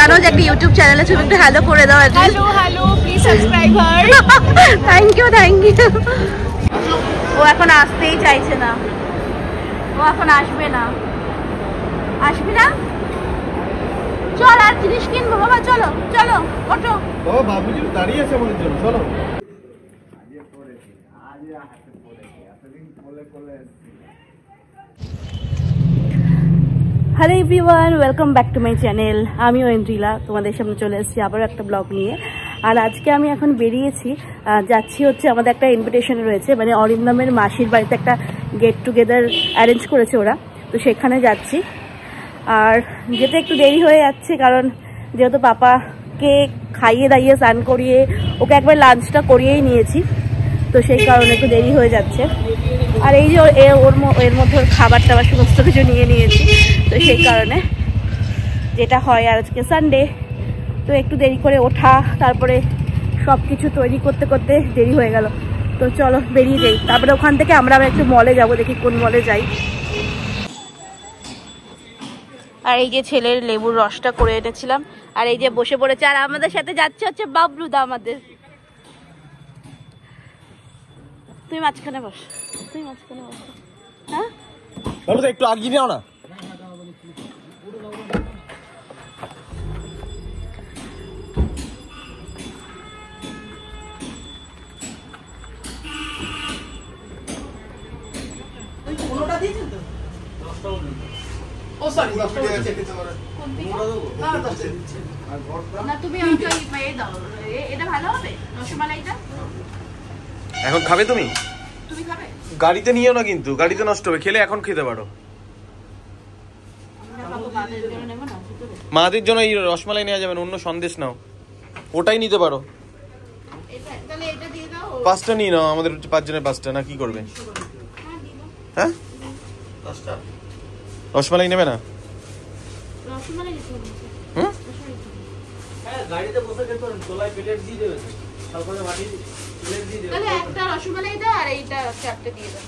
জানো যে একটা ইউটিউব চ্যানেল আছে, তুমি একটু হ্যালো করে দাও। Hello hello, please subscribe her. Thank you thank you. ও এখন আসতেই চাইছে না, ও এখন আসবে না। আসবি না? চল আর জিনিস কিনবো বাবা, চলো চলো ওঠো। ও বাবুজি দাঁড়িয়ে আছে আমাদের জন্য, চলো। Hello everyone, welcome back to my channel. আমি ঐন্দ্রিলা, তোমাদের সামনে চলে এসেছি আবার একটা ব্লগ নিয়ে। আর আজকে আমি এখন বেরিয়েছি, যাচ্ছি হচ্ছে আমাদের একটা ইনভিটেশন রয়েছে, মানে অরিন্দমের মাসির বাড়িতে একটা গেট টুগেদার অ্যারেঞ্জ করেছে ওরা, তো সেখানে যাচ্ছি। আর যেতে একটু দেরি হয়ে যাচ্ছে, কারণ যেহেতু পাপাকে খাইয়ে দাইয়ে স্নান করিয়ে ওকে একবার লাঞ্চটা করিয়েই নিয়েছি, তো সেই কারণে একটু দেরি হয়ে যাচ্ছে। আর এই যে এর মধ্যে ওর খাবার টাবার সমস্ত কিছু নিয়ে নিয়েছি, তো সেই কারণে যেটা হয়। আর আজকে সানডে, তো একটু দেরি করে ওঠা, তারপরে সব কিছু তৈরি করতে করতে দেরি হয়ে গেল। তো চলো বেরিয়ে যাই, তারপরে ওখান থেকে আমরা একটু মলে যাব, দেখি কোন মলে যাই। আর এই যে ছেলের লেবুর রসটা করে এনেছিলাম, আর এই যে বসে পড়েছে। আর আমাদের সাথে যাচ্ছে হচ্ছে বাবলুদা আমাদের। তুই মাঝখানে বস, তুই মাঝখানে বস। হ্যাঁ বাবুদা একটু আগিয়ে নাও না। এখন খাবে তুমি? গাড়িতে নিও না কিন্তু, গাড়িতে নষ্ট হবে, খেলে এখন খেতে পারো। মাদের জন্য এই রসমালাই নেওয়া যাবে না, অন্য সন্দেশ নাও, ওটাই নিতে পারো। 5টা নিয়ে নাও, আমাদের 5 জনের 5টা, না কি করবে? হ্যাঁ রসমালাই নেবে না? গাড়িতে বসে খেতে পারেন, তোলায় প্লেট দিয়ে দেবে, সকালে মাটি প্লেট দিয়ে দেবে। তাহলে একটা রসমালাই দাও আর এইটা 4টে দিয়ে দাও।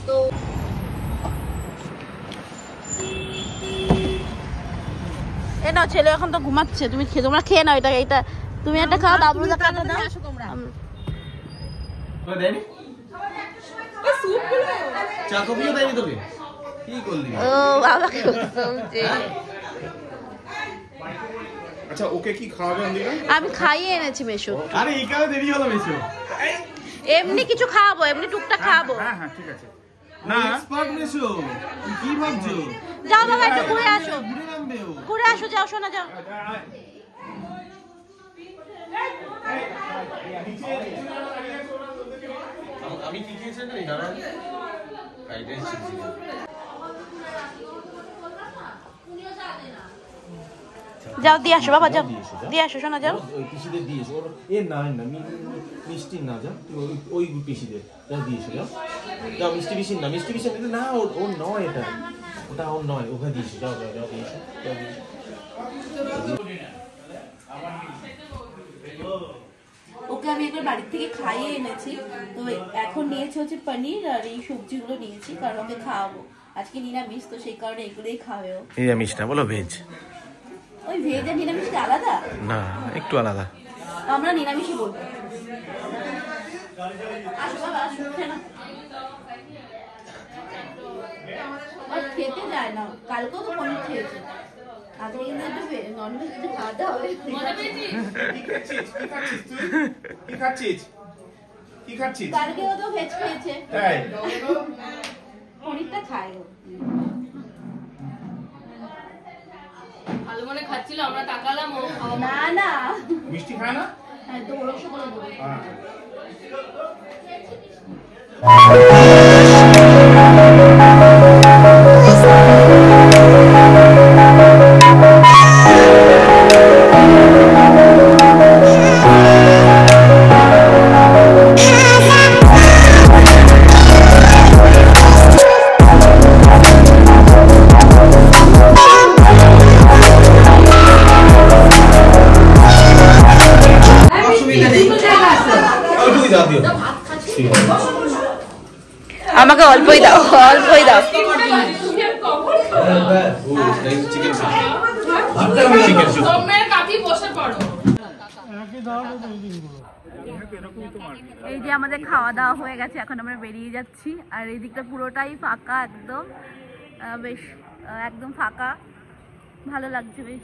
তো এ নাও, ছেলে এখন তো ঘুমাচ্ছে, তুমি তোমরা খেয়ে নাও। এটা তুমি একটা খাও, বাবলুদা কাটা দাও। আচ্ছা ওকে কি খাওয়াবে? আমি খাইয়ে এনেছি মেশো। আরে এই কারণে দেরি হলো মেশো। এমনি কিছু খাওয়াবো, এমনি টুকটাক খাওয়াবো। হ্যাঁ হ্যাঁ ঠিক আছে। না এক্সপার্ট মেশো, তুমি কি ভাবছো? যাও বাবা, একটু ঘুরে আসো, ঘুরে আসো, যাও শোনা, যাও। আমি কি খেয়েছি জানি না, যাও দিয়ে আসো বাবা, যাও দিয়ে আসো শোনা, যাও। ওই পিসিদের দিয়ে এসো, এর না মিষ্টি না, যাও ওই পিসিদের দিয়ে এসো, যাও যাও। মিষ্টি পিসির না, মিষ্টি পিসির না, ওর নয়, এটা ওটা ওর নয়, ওখানে দিয়ে এসো, যাও যাও যাও দিয়ে এসো। ওকে আমি একবার বাড়ির থেকে খাইয়ে এনেছি, তো এখন নিয়েছি হচ্ছে পনির আর এই সবজিগুলো নিয়েছি, কারণ ওকে খাওয়াবো। আজকে নিরামিষ, তো সেই কারণে এগুলোই খাবে ও। নিরামিষ না, বলো ভেজ। ওই ভেজ আর নিরামিষ আলাদা না, একটু আলাদা। আমরা নিরামিষই বলবো। খেতে যায় না, কালকেও তো পনির খেয়েছে, আজকে কিন্তু একটু ননভেজ কিছু খাওয়াতে হবে। কালকেও তো ভেজ খেয়েছে, পনিরটা খায় ও। ভালো মনে খাচ্ছিল, আমরা তাকালাম, ও না না মিষ্টি খায় না। হ্যাঁ তো ওরকম করে দেবো। দিও আমাকে অল্পই দাও, অল্পই দাও। এই যে আমাদের খাওয়া দাওয়া হয়ে গেছে, এখন আমরা বেরিয়ে যাচ্ছি। আর এই দিকটা পুরোটাই ফাঁকা, একদম বেশ একদম ফাঁকা, ভালো লাগছে বেশ।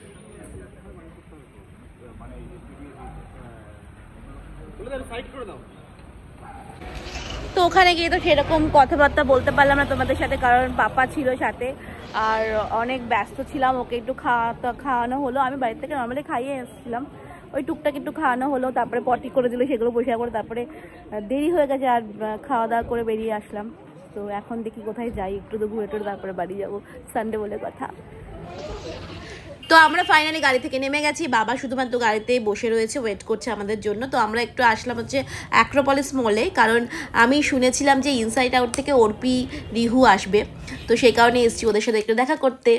তো ওখানে গিয়ে তো সেরকম কথাবার্তা বলতে পারলাম না তোমাদের সাথে, কারণ পাপা ছিল সাথে আর অনেক ব্যস্ত ছিলাম। ওকে একটু খাওয়ানো হলো, আমি বাড়ি থেকে নর্মালি খাইয়ে এসেছিলাম, ওই টুকটাক একটু খাওয়ানো হলো, তারপরে পটি করে দিল, সেগুলো বসে করে তারপরে দেরি হয়ে গেছে আর খাওয়া দাওয়া করে বেরিয়ে আসলাম। তো এখন দেখি কোথায় যাই, একটু তো ঘুরে টুরে তারপরে বাড়ি যাবো, সানডে বলে কথা। তো আমরা ফাইনালি গাড়ি থেকে নেমে গেছি, বাবা শুধুমাত্র গাড়িতেই বসে রয়েছে, ওয়েট করছে আমাদের জন্য। তো আমরা একটু আসলাম হচ্ছে অ্যাক্রোপলিস মলে, কারণ আমি শুনেছিলাম যে ইনসাইড আউট থেকে অর্পি রিহু আসবে, তো সেই কারণে এসেছি ওদের সাথে একটু দেখা করতে।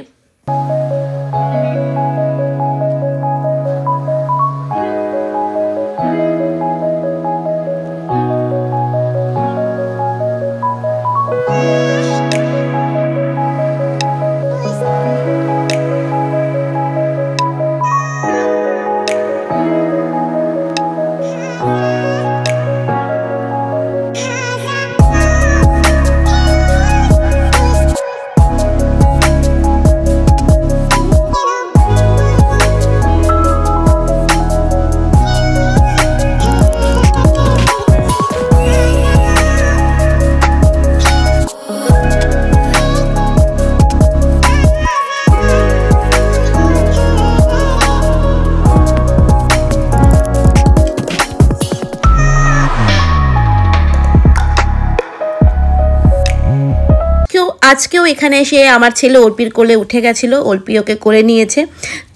আজকেও এখানে এসে আমার ছেলে অর্পির কোলে উঠে গেছিলো, অর্পি ওকে করে নিয়েছে।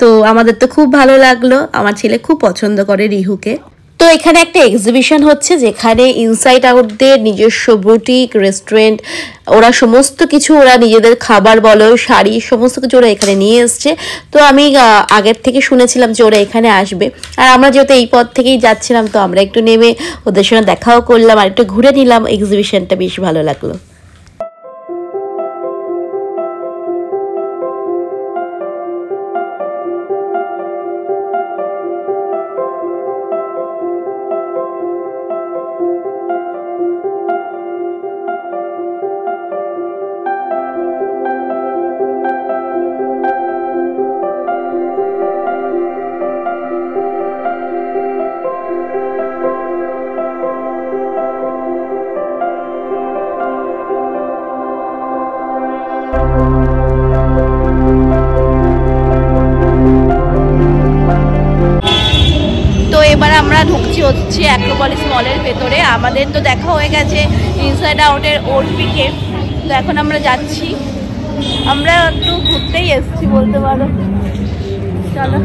তো আমাদের তো খুব ভালো লাগলো, আমার ছেলে খুব পছন্দ করে রিহুকে। তো এখানে একটা এক্সিবিশন হচ্ছে যেখানে ইনসাইড আউটদের নিজস্ব বুটিক রেস্টুরেন্ট, ওরা সমস্ত কিছু, ওরা নিজেদের খাবার বলো, শাড়ি, সমস্ত কিছু ওরা এখানে নিয়ে এসছে। তো আমি আগের থেকে শুনেছিলাম যে ওরা এখানে আসবে, আর আমরা যেহেতু এই পথ থেকেই যাচ্ছিলাম, তো আমরা একটু নেমে ওদের সঙ্গে দেখাও করলাম আর একটু ঘুরে নিলাম। এক্সিবিশনটা বেশ ভালো লাগলো। এবার আমরা ঢুকছি হচ্ছে অ্যাক্রোপলিস মলের ভেতরে। আমাদের তো দেখা হয়ে গেছে ইনসাইড আউটের অর্পিকে, তো এখন আমরা যাচ্ছি, আমরা একটু ঘুরতেই এসেছি বলতে পারো। চলো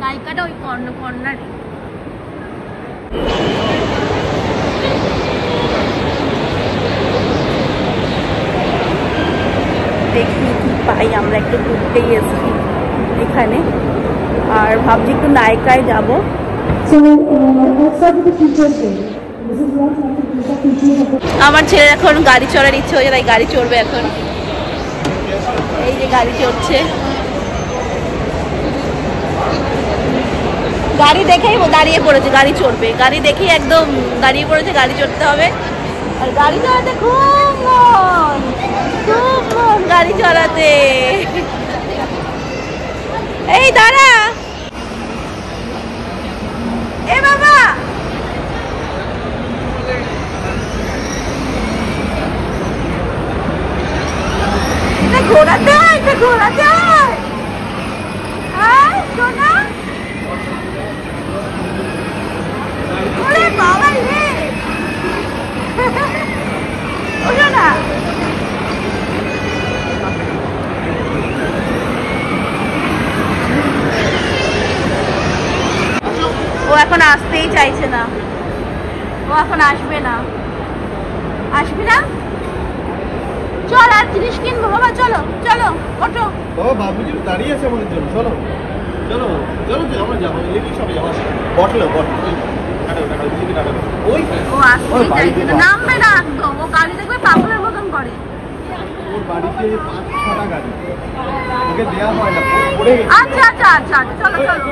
নায়িকাটা ওই কর্নারে। দেখি কি পাই, আমরা একটু ঘুরতেই এসেছি এখানে, আর ভাবছি একটু নায়িকায় যাব। আমার ছেলের এখন গাড়ি চড়ার ইচ্ছে হয়েছে, তাই গাড়ি চড়বে এখন। এই যে গাড়ি চড়ছে, গাড়ি দেখেই দাঁড়িয়ে পড়েছে, গাড়ি চড়বে, গাড়ি দেখেই একদম দাঁড়িয়ে পড়েছে, গাড়ি চড়তে হবে। আর গাড়ি চালাতে খুব মন, খুব মন গাড়ি চালাতে। এই দাঁড়া, এ বাবা, এটা ঘোরাতে, এটা ঘোরাতে, হ্যাঁ সোনা, ওরে বাবা রে, ওঠো না। ও এখন আসতেই চাইছে না, ও এখন আসবে না, আসবি না? চল আর জিনিস কিনবো বাবা, চলো চলো ওঠো। বাবা বাবুজি দাঁড়িয়ে আছে আমাদের জন্য, চলো। যাবো ইলেকট্রিক শপে যাবো বটলে ওই ও আসলে চাইছে না, নামবে না একদম, ও গাড়ি দেখবে পাগলের মতন করে। ওর বাড়িতে 5-6টা গাড়ি ওকে দেওয়া হয় না। আচ্ছা আচ্ছা আচ্ছা চলো চলো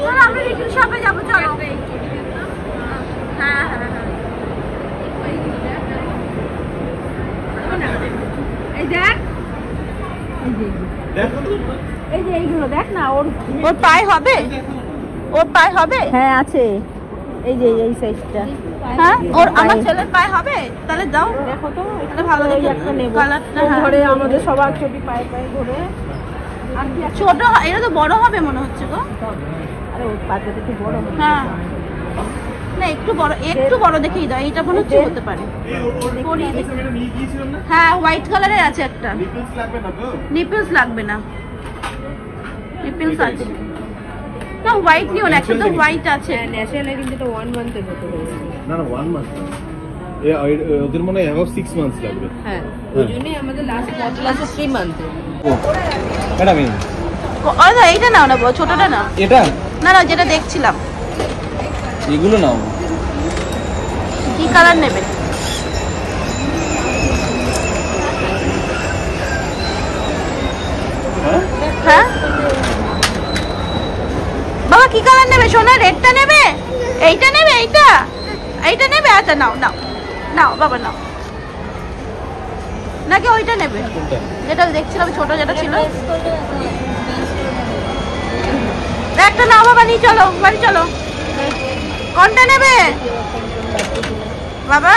চলো আমরা লিটল শপে যাবো, চলো। হ্যাঁ হ্যাঁ হ্যাঁ এই দেখ, এই যে এইগুলো দেখ না, ওর পায়ে হবে, ওর পায়ে হবে। হ্যাঁ আছে, এই যে এই সাইজটা। হ্যাঁ ওর আমার ছেলের পায়ে হবে, তাহলে দাও দেখো তো, এটা ভালো দেখে একটা নেব কালারটা। ঘরে আমাদের সবার ছোট পায়ে পায়ে ঘুরে আর কি ছোট, এটা তো বড় হবে মনে হচ্ছে গো। আরে ওর পাটা একটু বড় হবে। হ্যাঁ না একটু বড় দেখেই দাও, এটা মনে হচ্ছে হতে পারে। হ্যাঁ হোয়াইট কালারের আছে একটা। নিপলস লাগবে না, নিপলস আছে না, হোয়াইট নিও না, একটা তো হোয়াইট আছে। ন্যাশনাল কিন্তু এটা 1 মান্থ এর মতো হয়ে যাবে। না না 1 মান্থ ওদের মনে হয় অ্যাবাউট 6 মান্থস লাগবে। হ্যাঁ ওই জন্যই আমাদের লাস্ট বটল আছে 3 মান্থ। এটা মেন আরে এইটা নাও না, ছোটটা না, এটা না না যেটা দেখছিলাম এগুলো নাও। কি কালার নেবে? হ্যাঁ বাবা কি কালার নেবে সোনা? রেডটা নেবে, এইটা নেবে, এইটা নেবে? আচ্ছা নাও নাও নাও বাবা নাও, নাকি ওইটা নেবে যেটা দেখছিলাম ছোট যেটা ছিল? একটা নাও বাবা, নিয়ে চলো বাড়ি চলো। কোনটা নেবে বাবা?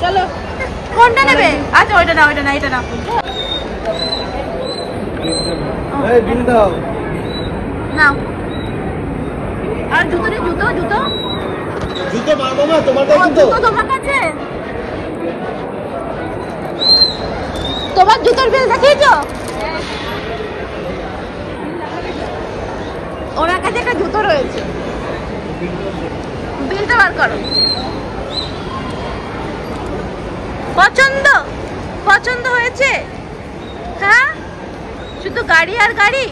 চলো কোনটা নেবে? আচ্ছা ওইটা না, ওইটা না, এটা না। এই বিল দাও নাও। আর জুতো রে, জুতো জুতো জুতো মারবো না তোমার কাছে? জুতো তোমার কাছে? তোমার জুতোর বিল দেখিয়েছো? ওনার কাছে একটা জুতো রয়েছে, বিলটা বার করো। পছন্দ হয়েছে? হ্যাঁ শুধু গাড়ি আর গাড়ি।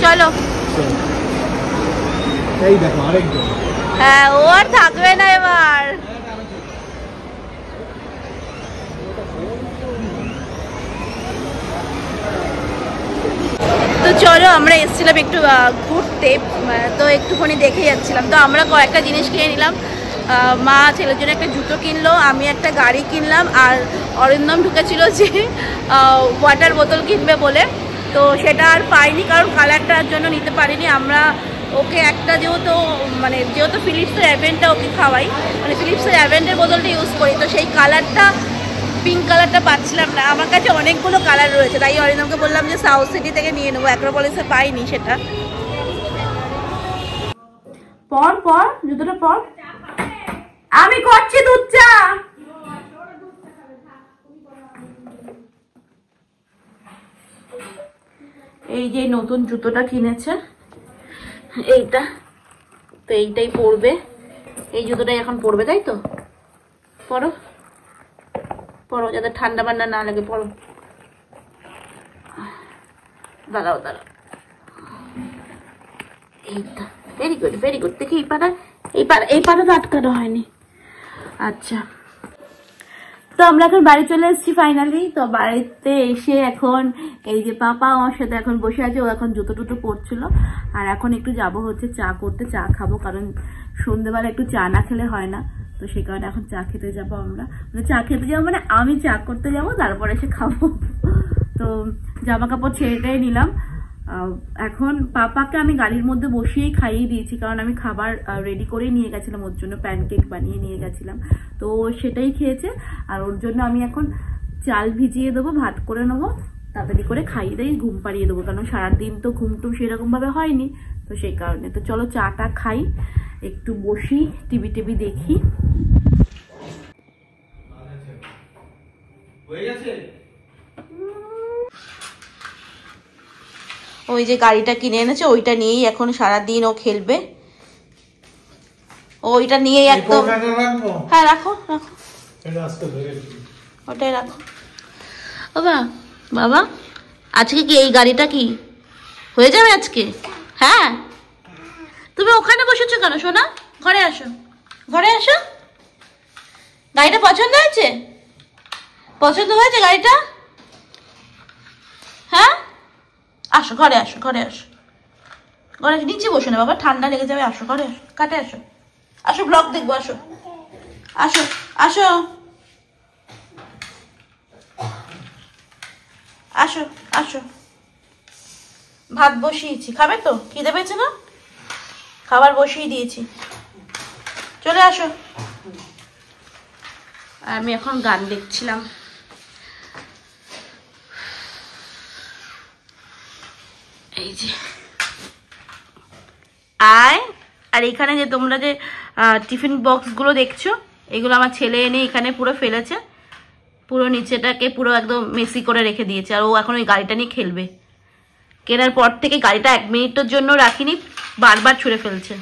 চলো এই দেখো আরেকজন। হ্যাঁ ও আর থাকবে না এবার। তো চলো আমরা এসেছিলাম একটু ঘুরতে, তো একটুখানি দেখে যাচ্ছিলাম, তো আমরা কয়েকটা জিনিস কিনে নিলাম। মা ছেলের জন্য একটা জুতো কিনলো, আমি একটা গাড়ি কিনলাম, আর অরিন্দম ঢুকেছিল যে ওয়াটার বোতল কিনবে বলে, তো সেটা আর পাইনি কারণ কালারটার জন্য নিতে পারিনি আমরা। ওকে একটা যেহেতু ফিলিপসের অ্যাভেন্টটা ওকে খাওয়াই, মানে ফিলিপসের অ্যাভেন্টের বোতলটা ইউজ করি, তো সেই কালারটা পিঙ্ক কালারটা পাচ্ছিলাম না। আমার কাছে অনেকগুলো কালার রয়েছে, তাই অরিন্দমকে বললাম যে সাউথ সিটি থেকে নিয়ে নেবো, অ্যাক্রোপলিসে পাইনি সেটা। পর জুতোটা পর, আমি করছি দুধ চা। এই যে নতুন জুতোটা কিনেছে এইটা, তো এইটাই পরবে, এই জুতোটাই এখন পরবে, তাই তো? পরো পরো যাতে ঠান্ডা বান্ডা না লাগে, পরো। দাঁড়াও এইটা ভেরি গুড দেখি এই পাটা তো আটকানো হয়নি। আচ্ছা তো আমরা এখন বাড়ি চলে এসেছি ফাইনালি। তো বাড়িতে এসে এখন এই যে পাপা আমার সাথে এখন বসে আছে, ও এখন জুতো টুতো পরছিল, আর এখন একটু যাবো হচ্ছে চা করতে, চা খাবো, কারণ সন্ধ্যেবেলা একটু চা না খেলে হয় না, তো সেই কারণে এখন চা খেতে যাবো আমরা। মানে চা খেতে যাবো মানে আমি চা করতে যাবো, তারপরে এসে খাবো। তো জামা কাপড় ছেড়েটাই নিলাম। এখন পাপাকে আমি গাড়ির মধ্যে বসিয়েই খাইয়ে দিয়েছি, কারণ আমি খাবার রেডি করেই নিয়ে গেছিলাম, ওর জন্য প্যানকেক বানিয়ে নিয়ে গেছিলাম, তো সেটাই খেয়েছে। আর ওর জন্য আমি এখন চাল ভিজিয়ে দেবো, ভাত করে নেবো, তাড়াতাড়ি করে খাইয়ে দিয়ে ঘুম পাড়িয়ে দেবো, কারণ সারাদিন তো ঘুমটুম সেরকম ভাবে হয়নি, তো সেই কারণে। তো চলো চাটা খাই, একটু বসি, টিভি দেখি। ওই যে গাড়িটা কিনে এনেছে ওইটা নিয়েই এখন সারাদিন ও খেলবে, ওইটা নিয়েই একদম। হ্যাঁ রাখো রাখো। ওটাই রাখো। বাবা বাবা আজকে কি এই গাড়িটা কি হয়ে যাবে আজকে? হ্যাঁ, তুমি ওখানে বসেছো কেন সোনা? ঘরে আসো, ঘরে আসো। গাড়িটা পছন্দ হয়েছে? পছন্দ হয়েছে গাড়িটা? হ্যাঁ, আসো ঘরে, আসো ঘরে, আসো ঘরে, নিচে বসো না বাবা, ঠান্ডা লেগে যাবে। আসো ঘরে, আসো কাটে, আসো আসো, ব্লগ দেখবো, আসো আসো আসো আসো আসো। ভাত বসিয়েছি, খাবে তো? খিদে পেয়েছে না? খাবার বসিয়ে দিয়েছি, চলে আসো। আমি এখন গান দেখছিলাম। এই যে আয়, আর এখানে যে তোমরা যে টিফিন বক্সগুলো দেখছো, এগুলো আমার ছেলে এনে এখানে পুরো ফেলেছে, পুরো নিচেটাকে পুরো একদম মেসি করে রেখে দিয়েছে। আর ও এখন ওই গাড়িটা নিয়ে খেলবে। কেনার পর থেকে গাড়িটা 1 মিনিটের জন্য রাখিনি, বারবার ছুঁড়ে ফেলছে।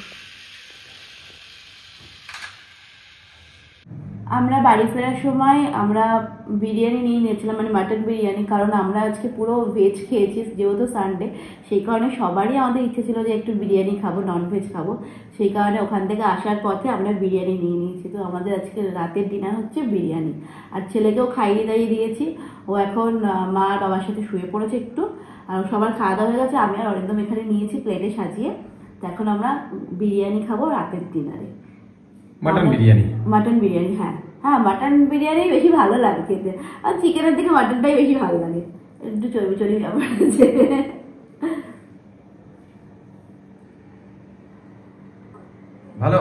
আমরা বাড়ি ফেরার সময় আমরা বিরিয়ানি নিয়ে নিয়েছিলাম, মানে মাটন বিরিয়ানি, কারণ আমরা আজকে পুরো ভেজ খেয়েছি যেহেতু সানডে, সেই কারণে সবারই আমাদের ইচ্ছে ছিল যে একটু বিরিয়ানি খাবো, ননভেজ খাবো। সেই কারণে ওখান থেকে আসার পথে আমরা বিরিয়ানি নিয়ে নিয়েছি। তো আমাদের আজকে রাতের ডিনার হচ্ছে বিরিয়ানি। আর ছেলেকেও খাইয়ে দাইয়ে দিয়েছি, ও এখন মা আর বাবার সাথে শুয়ে পড়েছে একটু। আর সবার খাওয়া দাওয়া হয়ে গেছে, আমি আর অরিন্দম এখানে নিয়েছি প্লেটে সাজিয়ে। তো এখন আমরা বিরিয়ানি খাবো রাতের ডিনারে। মাটন বিরিয়ানি, মাটন বিরিয়ানি, হ্যাঁ হ্যাঁ, মাটন বিরিয়ানি বেশি ভালো লাগে খেতে। আর চিকেনের থেকে মাটনটাই বেশি ভালো লাগে, একটু চর্বি চর্বি ব্যাপার আছে। ভালো।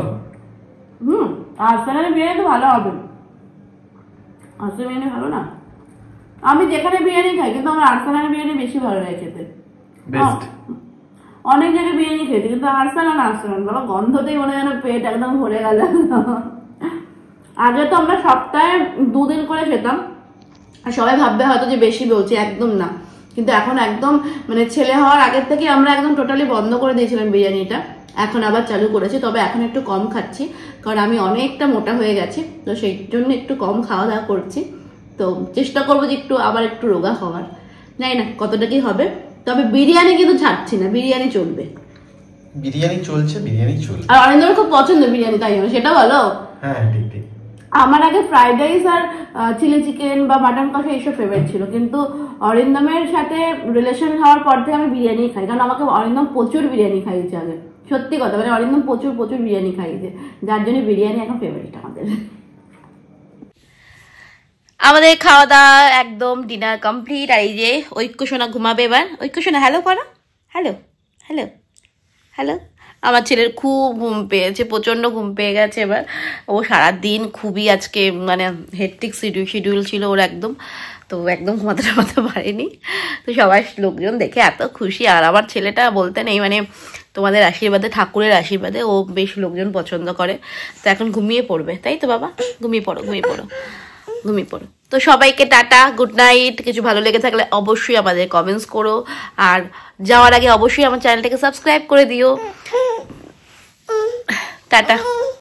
আরসালানের বিরিয়ানি তো ভালো হবে। আরসালানের বিরিয়ানি ভালো না? আমি যেখানে বিরিয়ানি খাই, কিন্তু আমার আরসালানের বিরিয়ানি বেশি ভালো লাগে খেতে। অনেক জায়গায় বিরিয়ানি খেতে, কিন্তু আরসালান বাবা গন্ধতেই মনে হয় পেট একদম ভরে গেল। আগে তো আমরা সপ্তাহে 2 দিন করে খেতাম, আর সবাই ভাববে হয়তো যে বেশি বলছি, একদম না। কিন্তু এখন একদম মানে ছেলে হওয়ার আগের থেকে আমরা একদম টোটালি বন্ধ করে দিয়েছিলাম বিরিয়ানিটা, এখন আবার চালু করেছি। তবে এখন একটু কম খাচ্ছি, কারণ আমি অনেকটা মোটা হয়ে গেছি, তো সেই জন্য একটু কম খাওয়া দাওয়া করছি। তো চেষ্টা করবো যে একটু আবার একটু রোগা হওয়ার, জানি না কতটা কি হবে। তবে বিরিয়ানি কিন্তু ছাড়ছি না, বিরিয়ানি চলবে, বিরিয়ানি চলছে, বিরিয়ানি চলবে। আর অরিন্দমের খুব পছন্দ বিরিয়ানি, তাই জন্য সেটা বলো। হ্যাঁ ঠিক ঠিক। আমার আগে ফ্রাইড রাইস আর চিলি চিকেন বা মাটন কষা এইসব ফেভারিট ছিল, কিন্তু অরিন্দমের সাথে রিলেশন হওয়ার পর থেকে আমি বিরিয়ানি খাই, কারণ আমাকে অরিন্দম প্রচুর বিরিয়ানি খাইয়েছে আগে, সত্যি কথা, মানে অরিন্দম প্রচুর প্রচুর বিরিয়ানি খাইয়েছে, যার জন্য বিরিয়ানি এখন ফেভারিট আমাদের। আমাদের খাওয়া দাওয়া একদম ডিনার কমপ্লিট। আর এই যে ঐক্য সোনা ঘুমাবে এবার। ঐক্য সোনা হ্যালো করো, হ্যালো হ্যালো হ্যালো। আমার ছেলের খুব ঘুম পেয়েছে, প্রচণ্ড ঘুম পেয়ে গেছে এবার। ও সারাদিন খুবই আজকে মানে হেক্টিক শিডিউল ছিল ওর একদম, তো একদম ঘুমাতে পারেনি। তো সবাই লোকজন দেখে এত খুশি। আর আমার ছেলেটা বলতে নেই, মানে তোমাদের আশীর্বাদে, ঠাকুরের আশীর্বাদে ও বেশ লোকজন পছন্দ করে। তো এখন ঘুমিয়ে পড়বে, তাই তো বাবা? ঘুমিয়ে পড়ো ঘুমিয়ে পড়ো ঘুমিয়ে পড়ো। তো সবাইকে টাটা, গুড নাইট। কিছু ভালো লেগে থাকলে অবশ্যই আমাদের কমেন্টস করো, আর যাওয়ার আগে অবশ্যই আমার চ্যানেলটাকে সাবস্ক্রাইব করে দিও। টাটা।